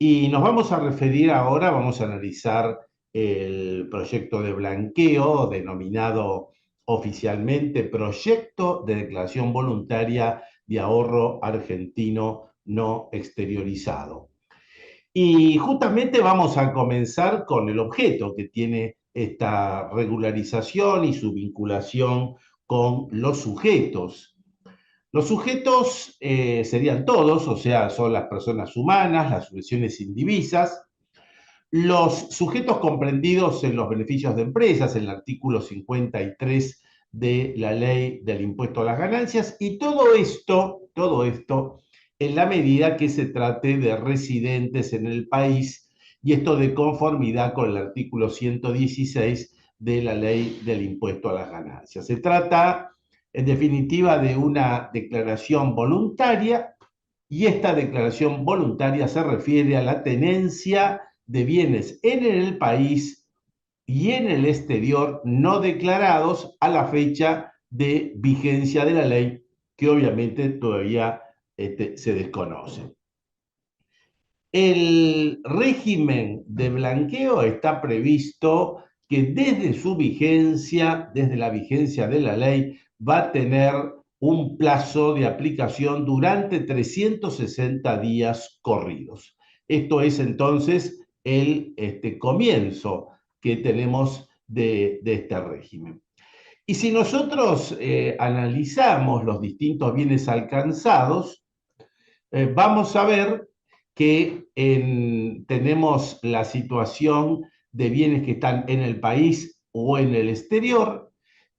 Y nos vamos a referir ahora, vamos a analizar el proyecto de blanqueo denominado oficialmente Proyecto de Declaración Voluntaria de Ahorro Argentino No Exteriorizado. Y justamente vamos a comenzar con el objeto que tiene esta regularización y su vinculación con los sujetos. Los sujetos serían todos, o sea, son las personas humanas, las sucesiones indivisas, los sujetos comprendidos en los beneficios de empresas, en el artículo 53 de la ley del impuesto a las ganancias, y todo esto en la medida que se trate de residentes en el país, y esto de conformidad con el artículo 116 de la ley del impuesto a las ganancias. Se trata, en definitiva, de una declaración voluntaria, y esta declaración voluntaria se refiere a la tenencia de bienes en el país y en el exterior no declarados a la fecha de vigencia de la ley, que obviamente todavía se desconoce. El régimen de blanqueo está previsto que desde su vigencia, desde la vigencia de la ley, va a tener un plazo de aplicación durante 360 días corridos. Esto es entonces el comienzo que tenemos de este régimen. Y si nosotros analizamos los distintos bienes alcanzados, vamos a ver que tenemos la situación de bienes que están en el país o en el exterior.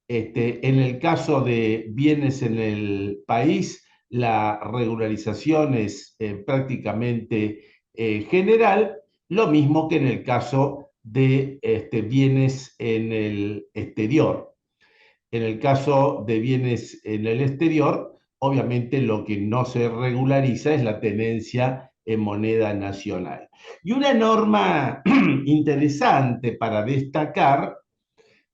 En el caso de bienes en el país, la regularización es prácticamente general, lo mismo que en el caso de bienes en el exterior. En el caso de bienes en el exterior, obviamente lo que no se regulariza es la tenencia en moneda nacional. Y una norma interesante para destacar,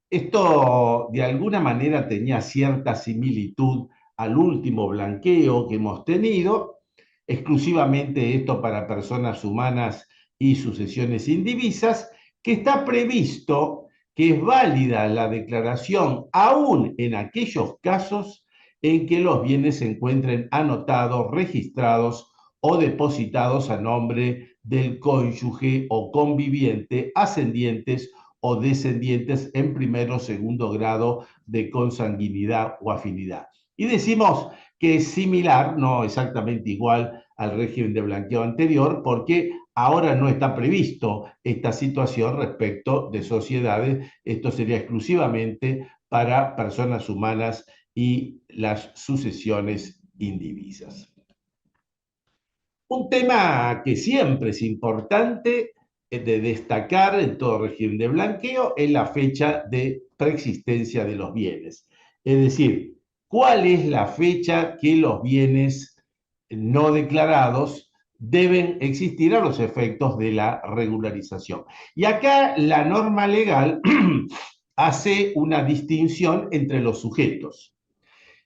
esto de alguna manera tenía cierta similitud al último blanqueo que hemos tenido, exclusivamente esto para personas humanas y sucesiones indivisas, que está previsto que es válida la declaración aún en aquellos casos en que los bienes se encuentren anotados, registrados o depositados a nombre del cónyuge o conviviente, ascendientes o descendientes en primero o segundo grado de consanguinidad o afinidad. Y decimos que es similar, no exactamente igual al régimen de blanqueo anterior, porque ahora no está previsto esta situación respecto de sociedades. Esto sería exclusivamente para personas humanas y las sucesiones indivisas. Un tema que siempre es importante de destacar en todo régimen de blanqueo es la fecha de preexistencia de los bienes. Es decir, cuál es la fecha que los bienes no declarados deben existir a los efectos de la regularización. Y acá la norma legal hace una distinción entre los sujetos.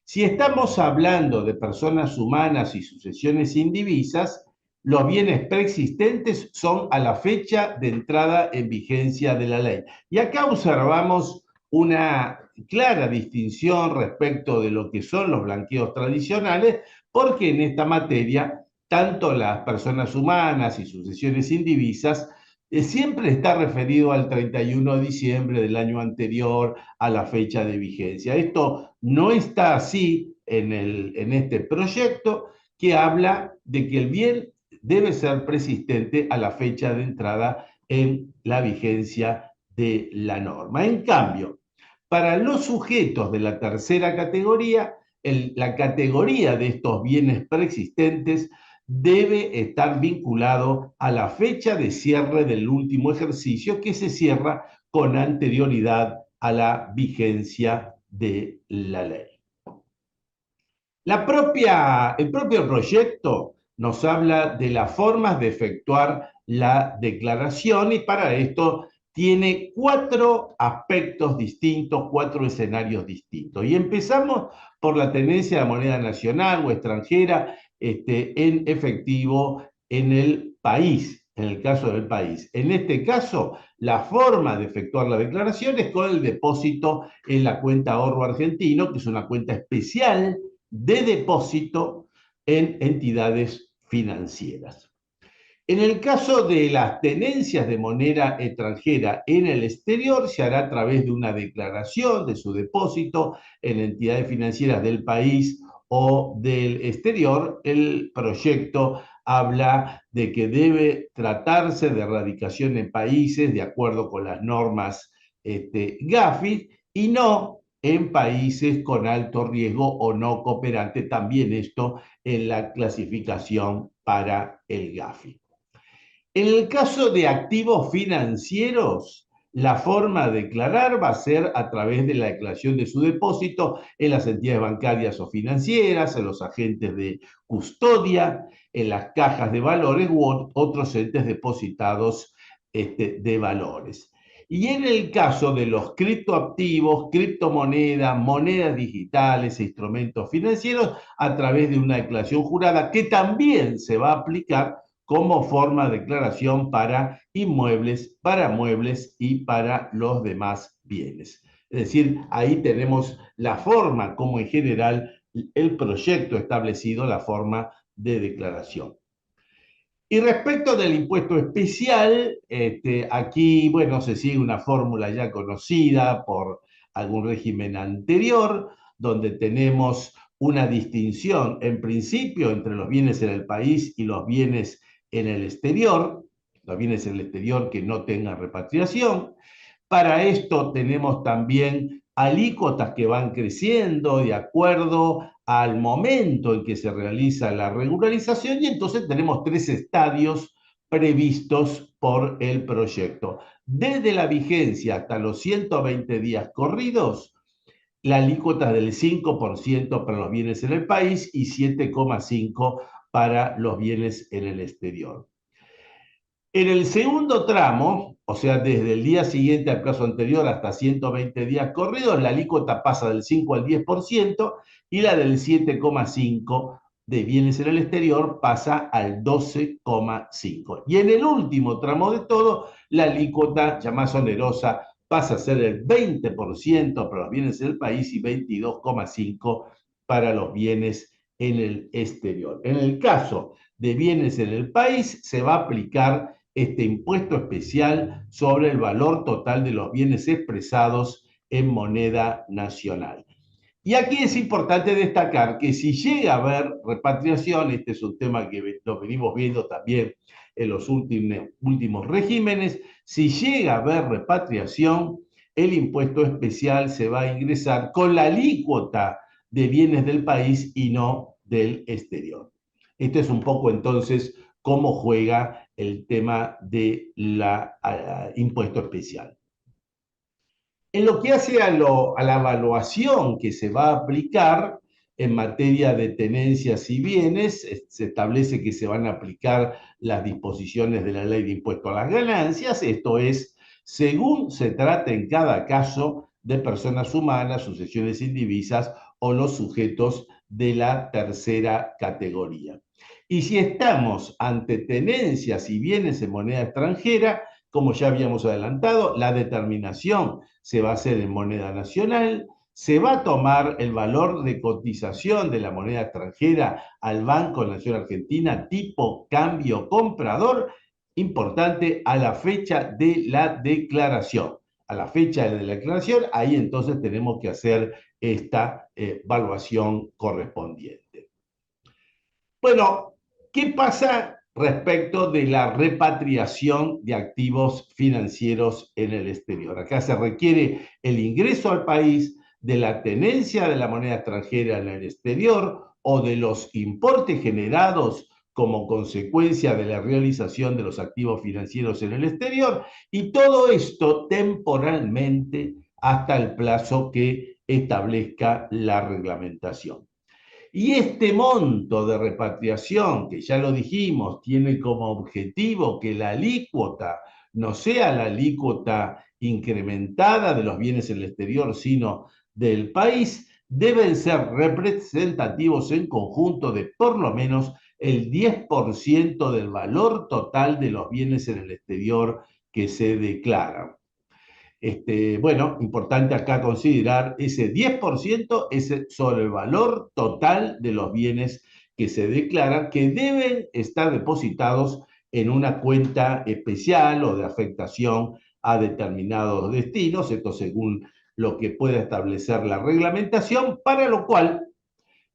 Si estamos hablando de personas humanas y sucesiones indivisas, los bienes preexistentes son a la fecha de entrada en vigencia de la ley. Y acá observamos una clara distinción respecto de lo que son los blanqueos tradicionales, porque en esta materia, tanto las personas humanas y sucesiones indivisas siempre está referido al 31 de diciembre del año anterior a la fecha de vigencia. Esto no está así en este proyecto, que habla de que el bien debe ser persistente a la fecha de entrada en la vigencia de la norma. En cambio, para los sujetos de la tercera categoría, la categoría de estos bienes preexistentes debe estar vinculado a la fecha de cierre del último ejercicio, que se cierra con anterioridad a la vigencia de la ley. El propio proyecto nos habla de las formas de efectuar la declaración, y para esto tiene cuatro aspectos distintos, cuatro escenarios distintos. Y empezamos por la tenencia de moneda nacional o extranjera en efectivo en el país. en el caso del país. En este caso, la forma de efectuar la declaración es con el depósito en la cuenta ahorro argentino, que es una cuenta especial de depósito en entidades financieras. En el caso de las tenencias de moneda extranjera en el exterior, se hará a través de una declaración de su depósito en entidades financieras del país o del exterior. El proyecto habla de que debe tratarse de erradicación en países de acuerdo con las normas GAFI y no en países con alto riesgo o no cooperante, también esto en la clasificación para el GAFI. En el caso de activos financieros, la forma de declarar va a ser a través de la declaración de su depósito en las entidades bancarias o financieras, en los agentes de custodia, en las cajas de valores u otros entes depositados de valores. Y en el caso de los criptoactivos, criptomonedas, monedas digitales e instrumentos financieros, a través de una declaración jurada que también se va a aplicar como forma de declaración para inmuebles, para muebles y para los demás bienes. Es decir, ahí tenemos la forma como en general el proyecto establecido, la forma de declaración. Y respecto del impuesto especial, aquí, bueno, se sigue una fórmula ya conocida por algún régimen anterior, donde tenemos una distinción en principio entre los bienes en el país y los bienes en el exterior, los bienes en el exterior que no tengan repatriación. Para esto tenemos también alícuotas que van creciendo de acuerdo al momento en que se realiza la regularización y entonces tenemos 3 estadios previstos por el proyecto. Desde la vigencia hasta los 120 días corridos, la alícuota es del 5% para los bienes en el país y 7,5% para los bienes en el exterior. En el segundo tramo, o sea, desde el día siguiente al plazo anterior hasta 120 días corridos, la alícuota pasa del 5 al 10% y la del 7,5% de bienes en el exterior pasa al 12,5%. Y en el último tramo de todo, la alícuota ya más onerosa pasa a ser el 20% para los bienes en el país y 22,5% para los bienes en el exterior. En el caso de bienes en el país, se va a aplicar este impuesto especial sobre el valor total de los bienes expresados en moneda nacional. Y aquí es importante destacar que si llega a haber repatriación, este es un tema que lo venimos viendo también en los últimos regímenes, si llega a haber repatriación, el impuesto especial se va a ingresar con la alícuota de bienes del país y no del exterior. Esto es un poco entonces cómo juega el tema del impuesto especial. En lo que hace a la evaluación que se va a aplicar en materia de tenencias y bienes, se establece que se van a aplicar las disposiciones de la Ley de Impuesto a las Ganancias, esto es, según se trate en cada caso de personas humanas, sucesiones indivisas o los sujetos de la tercera categoría. Y si estamos ante tenencias y bienes en moneda extranjera, como ya habíamos adelantado, la determinación se va a hacer en moneda nacional, se va a tomar el valor de cotización de la moneda extranjera al Banco Nación Argentina tipo cambio comprador, importante, a la fecha de la declaración. A la fecha de la declaración, ahí entonces tenemos que hacer esta evaluación correspondiente. Bueno, ¿qué pasa respecto de la repatriación de activos financieros en el exterior? Acá se requiere el ingreso al país de la tenencia de la moneda extranjera en el exterior o de los importes generados como consecuencia de la realización de los activos financieros en el exterior, y todo esto temporalmente hasta el plazo que establezca la reglamentación. Y este monto de repatriación, que ya lo dijimos, tiene como objetivo que la alícuota no sea la alícuota incrementada de los bienes en el exterior, sino del país, deben ser representativos en conjunto de por lo menos el 10% del valor total de los bienes en el exterior que se declaran. Bueno, importante acá considerar ese 10% es sobre el valor total de los bienes que se declaran, que deben estar depositados en una cuenta especial o de afectación a determinados destinos, esto según lo que pueda establecer la reglamentación, para lo cual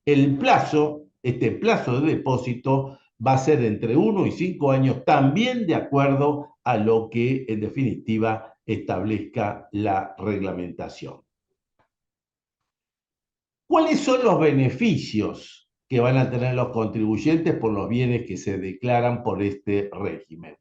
el plazo, este plazo de depósito va a ser entre 1 y 5 años, también de acuerdo a lo que en definitiva establezca la reglamentación. ¿Cuáles son los beneficios que van a tener los contribuyentes por los bienes que se declaran por este régimen?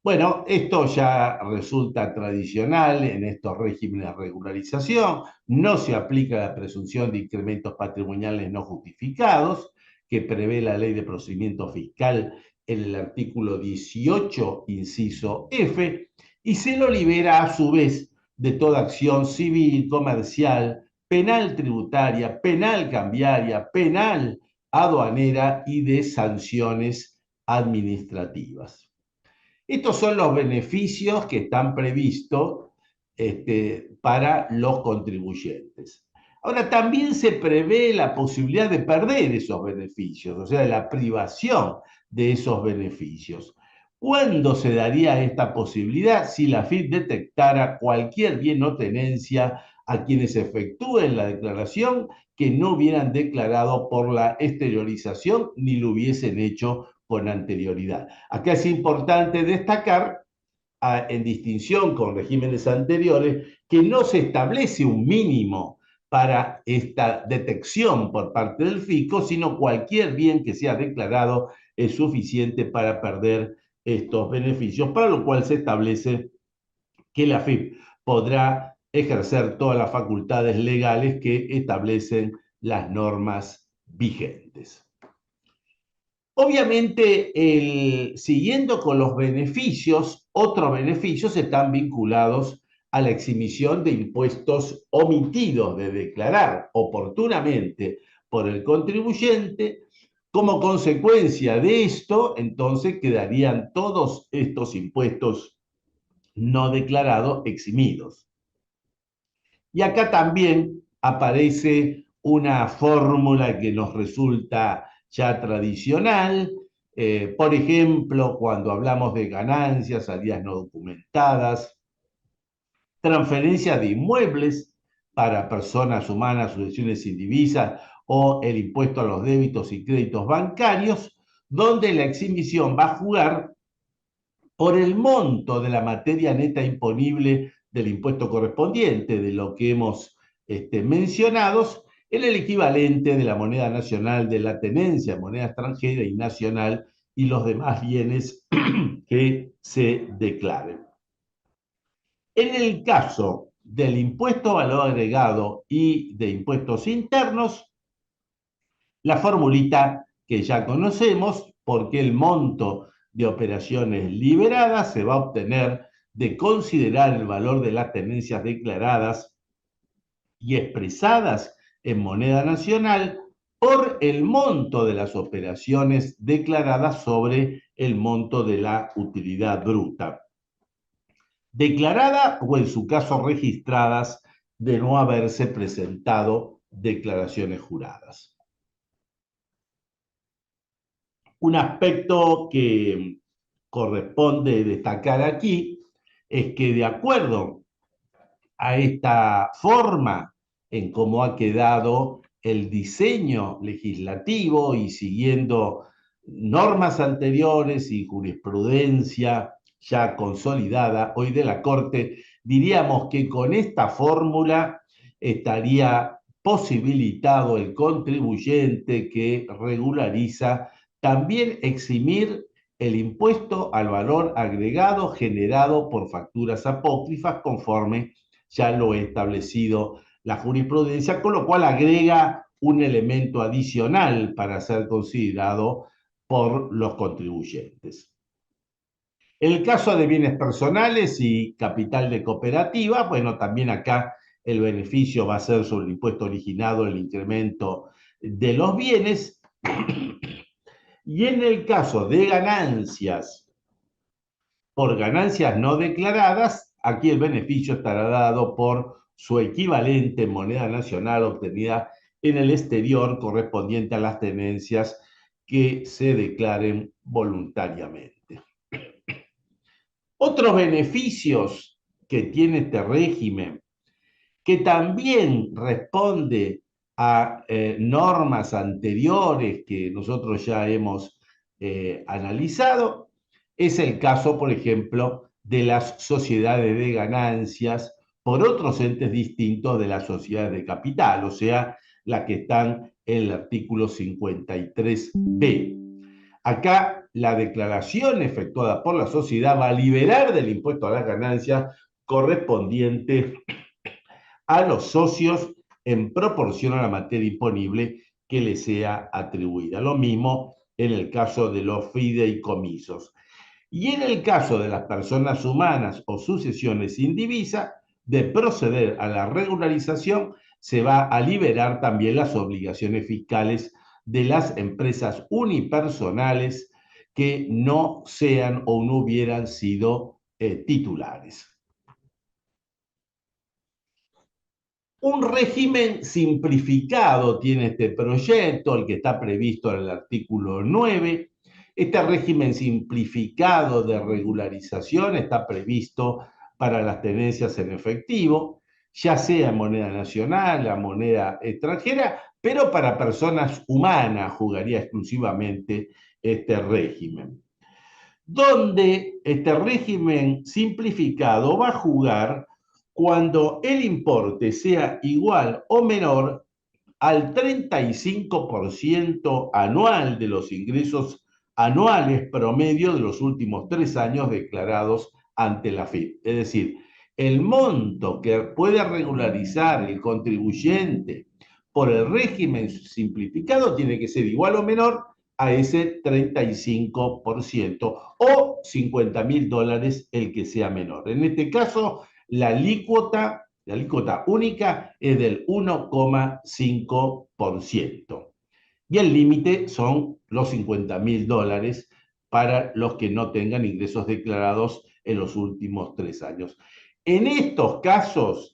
Bueno, esto ya resulta tradicional en estos regímenes de regularización. No se aplica la presunción de incrementos patrimoniales no justificados, que prevé la Ley de Procedimiento Fiscal en el artículo 18, inciso F, y se lo libera a su vez de toda acción civil, comercial, penal tributaria, penal cambiaria, penal aduanera y de sanciones administrativas. Estos son los beneficios que están previstos para los contribuyentes. Ahora, también se prevé la posibilidad de perder esos beneficios, o sea, la privación de esos beneficios. ¿Cuándo se daría esta posibilidad? Si la AFIP detectara cualquier bien o tenencia a quienes efectúen la declaración que no hubieran declarado por la exteriorización ni lo hubiesen hecho con anterioridad. Acá es importante destacar, en distinción con regímenes anteriores, que no se establece un mínimo para esta detección por parte del fisco, sino cualquier bien que sea declarado es suficiente para perder estos beneficios, para lo cual se establece que la AFIP podrá ejercer todas las facultades legales que establecen las normas vigentes. Obviamente, siguiendo con los beneficios, otros beneficios están vinculados a la exhibición de impuestos omitidos de declarar oportunamente por el contribuyente. Como consecuencia de esto, entonces quedarían todos estos impuestos no declarados eximidos. Y acá también aparece una fórmula que nos resulta ya tradicional. Por ejemplo, cuando hablamos de ganancias, salidas no documentadas, transferencia de inmuebles para personas humanas, sucesiones sin divisas o el impuesto a los débitos y créditos bancarios, donde la exhibición va a jugar por el monto de la materia neta imponible del impuesto correspondiente, de lo que hemos mencionado, en el equivalente de la moneda nacional de la tenencia, moneda extranjera y nacional, y los demás bienes que se declaren. En el caso del impuesto a valor agregado y de impuestos internos, la formulita que ya conocemos, porque el monto de operaciones liberadas se va a obtener de considerar el valor de las tenencias declaradas y expresadas en moneda nacional por el monto de las operaciones declaradas sobre el monto de la utilidad bruta, declarada o en su caso registradas de no haberse presentado declaraciones juradas. Un aspecto que corresponde destacar aquí es que de acuerdo a esta forma en cómo ha quedado el diseño legislativo y siguiendo normas anteriores y jurisprudencia ya consolidada hoy de la Corte, diríamos que con esta fórmula estaría posibilitado el contribuyente que regulariza también eximir el impuesto al valor agregado generado por facturas apócrifas conforme ya lo he establecido la jurisprudencia, con lo cual agrega un elemento adicional para ser considerado por los contribuyentes. En el caso de bienes personales y capital de cooperativa, bueno, también acá el beneficio va a ser sobre el impuesto originado, el incremento de los bienes. Y en el caso de ganancias por ganancias no declaradas, aquí el beneficio estará dado por su equivalente en moneda nacional obtenida en el exterior correspondiente a las tenencias que se declaren voluntariamente. Otros beneficios que tiene este régimen, que también responde a normas anteriores que nosotros ya hemos analizado, es el caso, por ejemplo, de las sociedades de ganancias por otros entes distintos de las sociedades de capital, o sea, las que están en el artículo 53b. Acá la declaración efectuada por la sociedad va a liberar del impuesto a las ganancias correspondiente a los socios en proporción a la materia imponible que le sea atribuida. Lo mismo en el caso de los fideicomisos. Y en el caso de las personas humanas o sucesiones sin divisa, de proceder a la regularización, se va a liberar también las obligaciones fiscales de las empresas unipersonales que no sean o no hubieran sido titulares. Un régimen simplificado tiene este proyecto, el que está previsto en el artículo 9. Este régimen simplificado de regularización está previsto para las tenencias en efectivo, ya sea en moneda nacional, la moneda extranjera, pero para personas humanas jugaría exclusivamente este régimen. Donde este régimen simplificado va a jugar cuando el importe sea igual o menor al 35% anual de los ingresos anuales promedio de los últimos 3 años declarados ante la FIP. Es decir, el monto que puede regularizar el contribuyente por el régimen simplificado tiene que ser igual o menor a ese 35% o $50.000 el que sea menor. En este caso, la alícuota única es del 1,5%. Y el límite son los $50.000 para los que no tengan ingresos declarados en los últimos 3 años. En estos casos,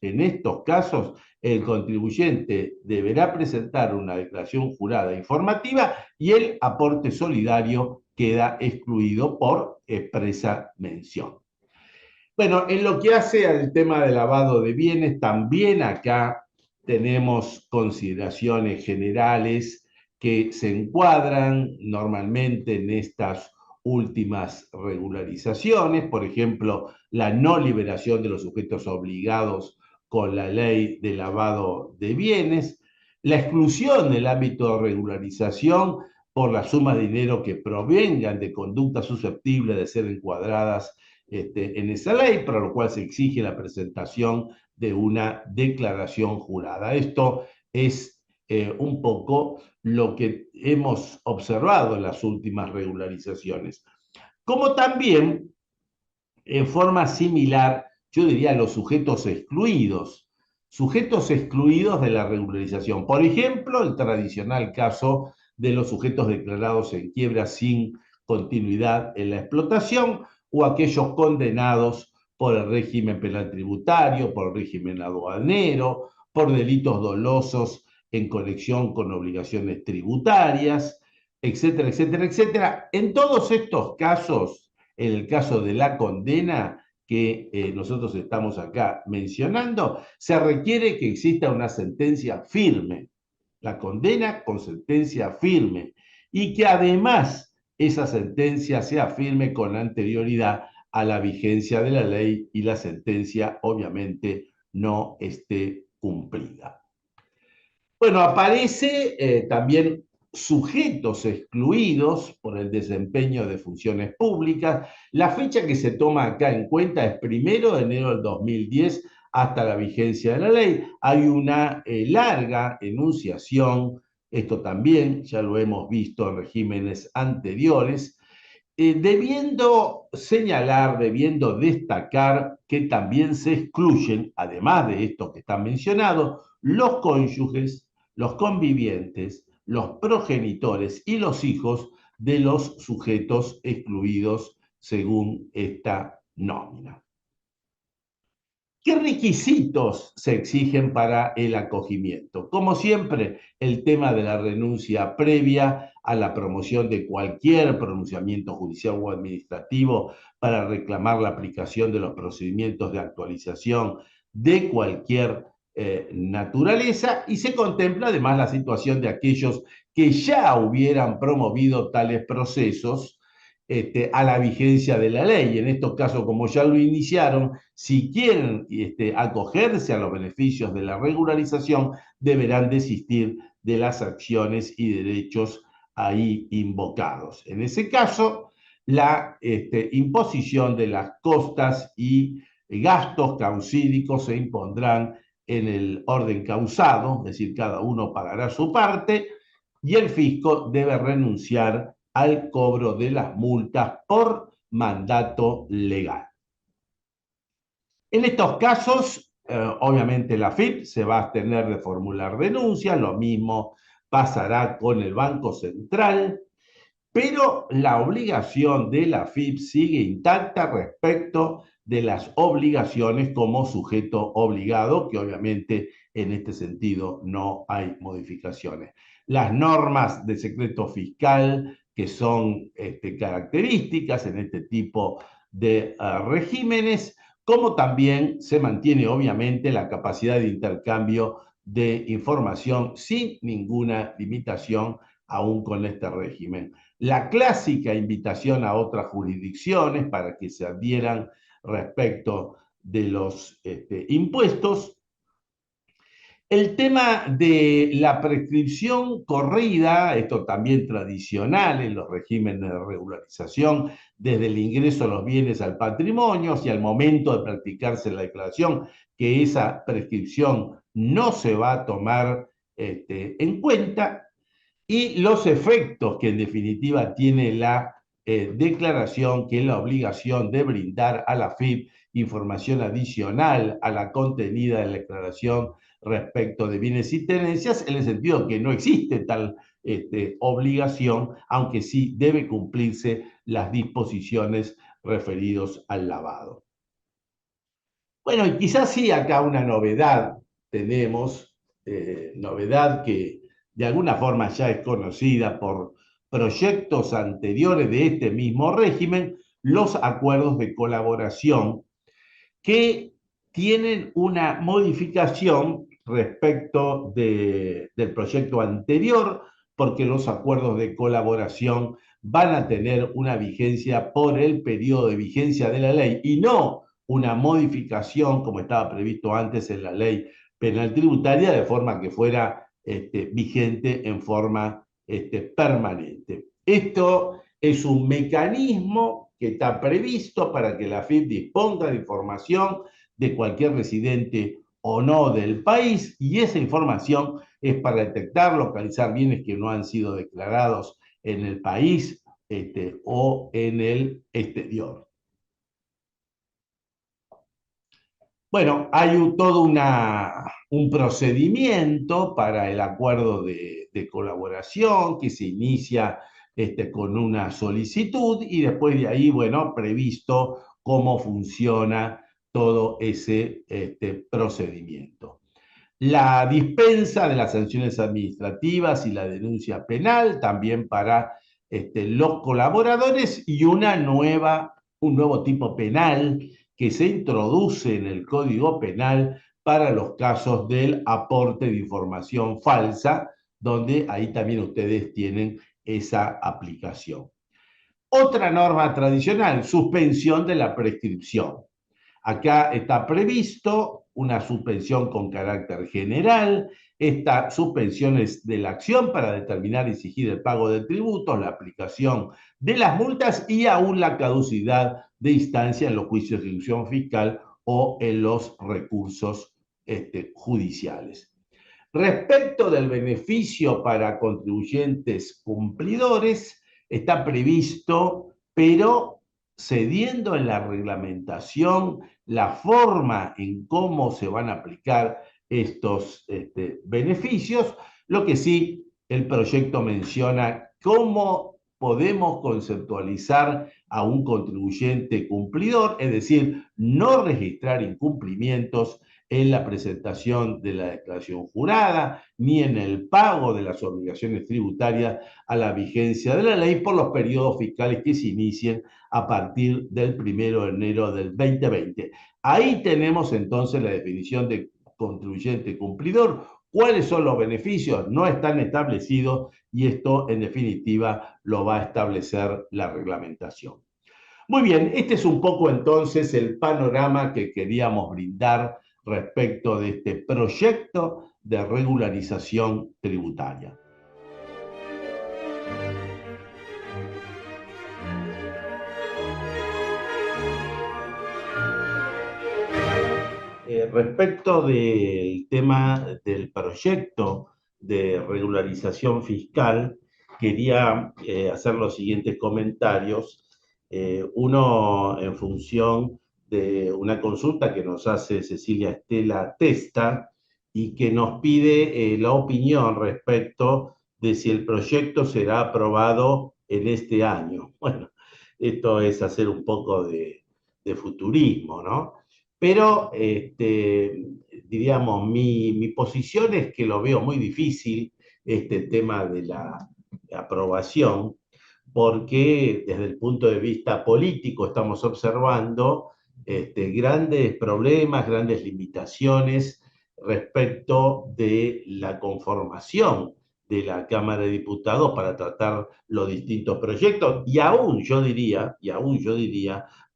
el contribuyente deberá presentar una declaración jurada informativa y el aporte solidario queda excluido por expresa mención. Bueno, en lo que hace al tema de lavado de bienes, también acá tenemos consideraciones generales que se encuadran normalmente en estas últimas regularizaciones, por ejemplo, la no liberación de los sujetos obligados con la ley de lavado de bienes, la exclusión del ámbito de regularización por la suma de dinero que provengan de conductas susceptibles de ser encuadradas en esa ley, para lo cual se exige la presentación de una declaración jurada. Esto es un poco lo que hemos observado en las últimas regularizaciones. Como también, en forma similar, yo diría los sujetos excluidos de la regularización. Por ejemplo, el tradicional caso de los sujetos declarados en quiebra sin continuidad en la explotación o aquellos condenados por el régimen penal tributario, por el régimen aduanero, por delitos dolosos en conexión con obligaciones tributarias, etcétera, etcétera, etcétera. En todos estos casos, en el caso de la condena que nosotros estamos acá mencionando, se requiere que exista una sentencia firme, la condena con sentencia firme, y que además esa sentencia sea firme con anterioridad a la vigencia de la ley y la sentencia obviamente no esté cumplida. Bueno, aparece también sujetos excluidos por el desempeño de funciones públicas. La fecha que se toma acá en cuenta es 1 de enero del 2010 hasta la vigencia de la ley. Hay una larga enunciación, esto también ya lo hemos visto en regímenes anteriores, debiendo señalar, debiendo destacar que también se excluyen, además de esto que están mencionados, los cónyuges, los convivientes, los progenitores y los hijos de los sujetos excluidos según esta nómina. ¿Qué requisitos se exigen para el acogimiento? Como siempre, el tema de la renuncia previa a la promoción de cualquier pronunciamiento judicial o administrativo para reclamar la aplicación de los procedimientos de actualización de cualquier naturaleza, y se contempla además la situación de aquellos que ya hubieran promovido tales procesos a la vigencia de la ley. En estos casos, como ya lo iniciaron, si quieren acogerse a los beneficios de la regularización, deberán desistir de las acciones y derechos ahí invocados. En ese caso, la imposición de las costas y gastos causídicos se impondrán en el orden causado, es decir, cada uno pagará su parte, y el fisco debe renunciar al cobro de las multas por mandato legal. En estos casos, obviamente la AFIP se va a abstener de formular denuncias, lo mismo pasará con el Banco Central, pero la obligación de la AFIP sigue intacta respecto de las obligaciones como sujeto obligado, que obviamente en este sentido no hay modificaciones. Las normas de secreto fiscal que son características en este tipo de regímenes, como también se mantiene obviamente la capacidad de intercambio de información sin ninguna limitación aún con este régimen. La clásica invitación a otras jurisdicciones para que se adhieran respecto de los impuestos. El tema de la prescripción corrida, esto también tradicional en los regímenes de regularización, desde el ingreso de los bienes al patrimonio, si al momento de practicarse la declaración, que esa prescripción no se va a tomar en cuenta, y los efectos que en definitiva tiene la declaración, que es la obligación de brindar a la AFIP información adicional a la contenida de la declaración respecto de bienes y tenencias, en el sentido que no existe tal obligación, aunque sí debe cumplirse las disposiciones referidos al lavado. Bueno, y quizás sí acá una novedad tenemos, novedad que de alguna forma ya es conocida por proyectos anteriores de este mismo régimen, los acuerdos de colaboración que tienen una modificación respecto del proyecto anterior, porque los acuerdos de colaboración van a tener una vigencia por el periodo de vigencia de la ley y no una modificación como estaba previsto antes en la ley penal tributaria, de forma que fuera vigente en forma permanente. Esto es un mecanismo que está previsto para que la AFIP disponga de información de cualquier residente o no del país, y esa información es para detectar, localizar bienes que no han sido declarados en el país o en el exterior. Bueno, hay todo un procedimiento para el acuerdo de colaboración que se inicia con una solicitud y después de ahí, bueno, previsto cómo funciona todo ese procedimiento. La dispensa de las sanciones administrativas y la denuncia penal también para los colaboradores, y un nuevo tipo penal que se introduce en el Código Penal para los casos del aporte de información falsa, donde ahí también ustedes tienen esa aplicación. Otra norma tradicional, suspensión de la prescripción. Acá está previsto una suspensión con carácter general. Esta suspensión es de la acción para determinar y exigir el pago de tributos, la aplicación de las multas y aún la caducidad de instancia en los juicios de ejecución fiscal o en los recursos judiciales. Respecto del beneficio para contribuyentes cumplidores, está previsto, pero cediendo en la reglamentación la forma en cómo se van a aplicar estos beneficios. Lo que sí, el proyecto menciona cómo podemos conceptualizar a un contribuyente cumplidor, es decir, no registrar incumplimientos en la presentación de la declaración jurada, ni en el pago de las obligaciones tributarias a la vigencia de la ley por los periodos fiscales que se inicien a partir del 1 de enero del 2020. Ahí tenemos entonces la definición de contribuyente cumplidor. ¿Cuáles son los beneficios? No están establecidos y esto en definitiva lo va a establecer la reglamentación. Muy bien, este es un poco entonces el panorama que queríamos brindar respecto de este proyecto de regularización tributaria. Respecto del tema del proyecto de regularización fiscal, quería hacer los siguientes comentarios. Uno en función de una consulta que nos hace Cecilia Estela Testa y que nos pide la opinión respecto de si el proyecto será aprobado en este año. Bueno, esto es hacer un poco de futurismo, ¿no? Pero, diríamos, mi posición es que lo veo muy difícil, este tema de la aprobación, porque desde el punto de vista político estamos observando grandes problemas, grandes limitaciones respecto de la conformación de la Cámara de Diputados para tratar los distintos proyectos y aún yo diría,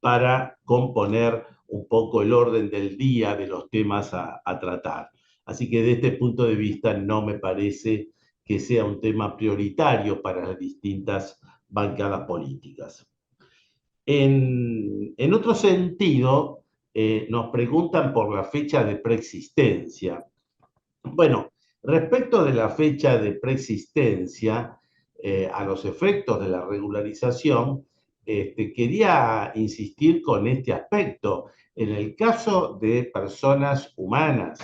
para componer un poco el orden del día de los temas a tratar. Así que desde este punto de vista no me parece que sea un tema prioritario para las distintas bancadas políticas. En otro sentido, nos preguntan por la fecha de preexistencia. Bueno, respecto de la fecha de preexistencia, a los efectos de la regularización, quería insistir con este aspecto. En el caso de personas humanas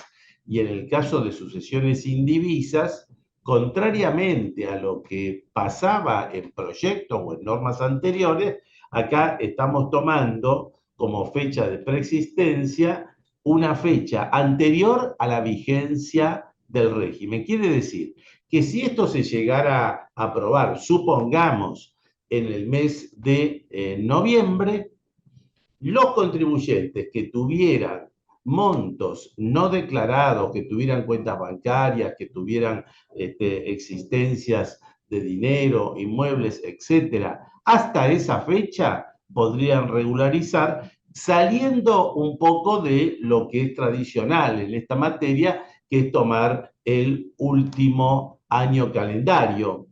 y en el caso de sucesiones indivisas, contrariamente a lo que pasaba en proyectos o en normas anteriores, acá estamos tomando como fecha de preexistencia una fecha anterior a la vigencia del régimen. Quiere decir que si esto se llegara a aprobar, supongamos, en el mes de noviembre, los contribuyentes que tuvieran montos no declarados, que tuvieran cuentas bancarias, que tuvieran existencias de dinero, inmuebles, etcétera, hasta esa fecha podrían regularizar, saliendo un poco de lo que es tradicional en esta materia, que es tomar el último año calendario.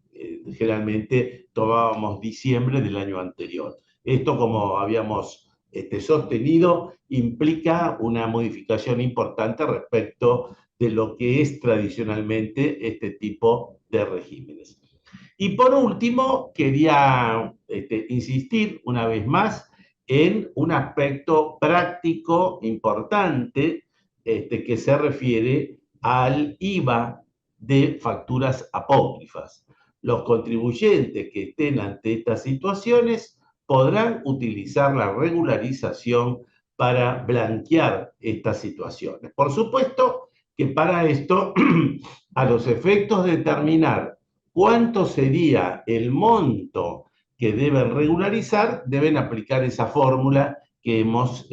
Generalmente tomábamos diciembre del año anterior. Esto, como habíamos sostenido, implica una modificación importante respecto de lo que es tradicionalmente este tipo de regímenes. Y por último, quería insistir una vez más en un aspecto práctico importante que se refiere al IVA de facturas apócrifas. Los contribuyentes que estén ante estas situaciones podrán utilizar la regularización para blanquear estas situaciones. Por supuesto que para esto, a los efectos de determinar cuánto sería el monto que deben regularizar, deben aplicar esa fórmula que hemos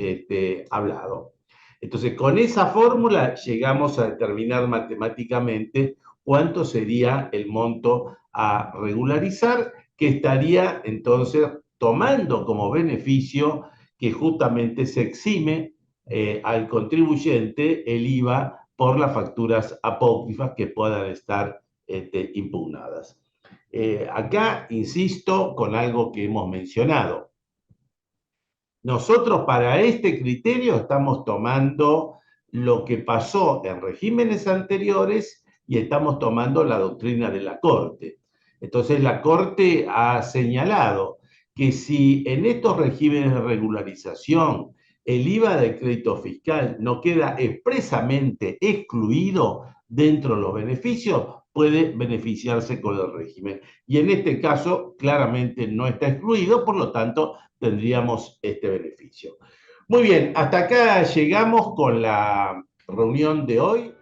hablado. Entonces, con esa fórmula llegamos a determinar matemáticamente cuánto sería el monto a regularizar, que estaría entonces tomando como beneficio que justamente se exime al contribuyente el IVA por las facturas apócrifas que puedan estar impugnadas. Acá insisto con algo que hemos mencionado. Nosotros para este criterio estamos tomando lo que pasó en regímenes anteriores y estamos tomando la doctrina de la Corte. Entonces la Corte ha señalado que si en estos regímenes de regularización el IVA del crédito fiscal no queda expresamente excluido dentro de los beneficios, puede beneficiarse con el régimen. Y en este caso, claramente no está excluido, por lo tanto, tendríamos este beneficio. Muy bien, hasta acá llegamos con la reunión de hoy.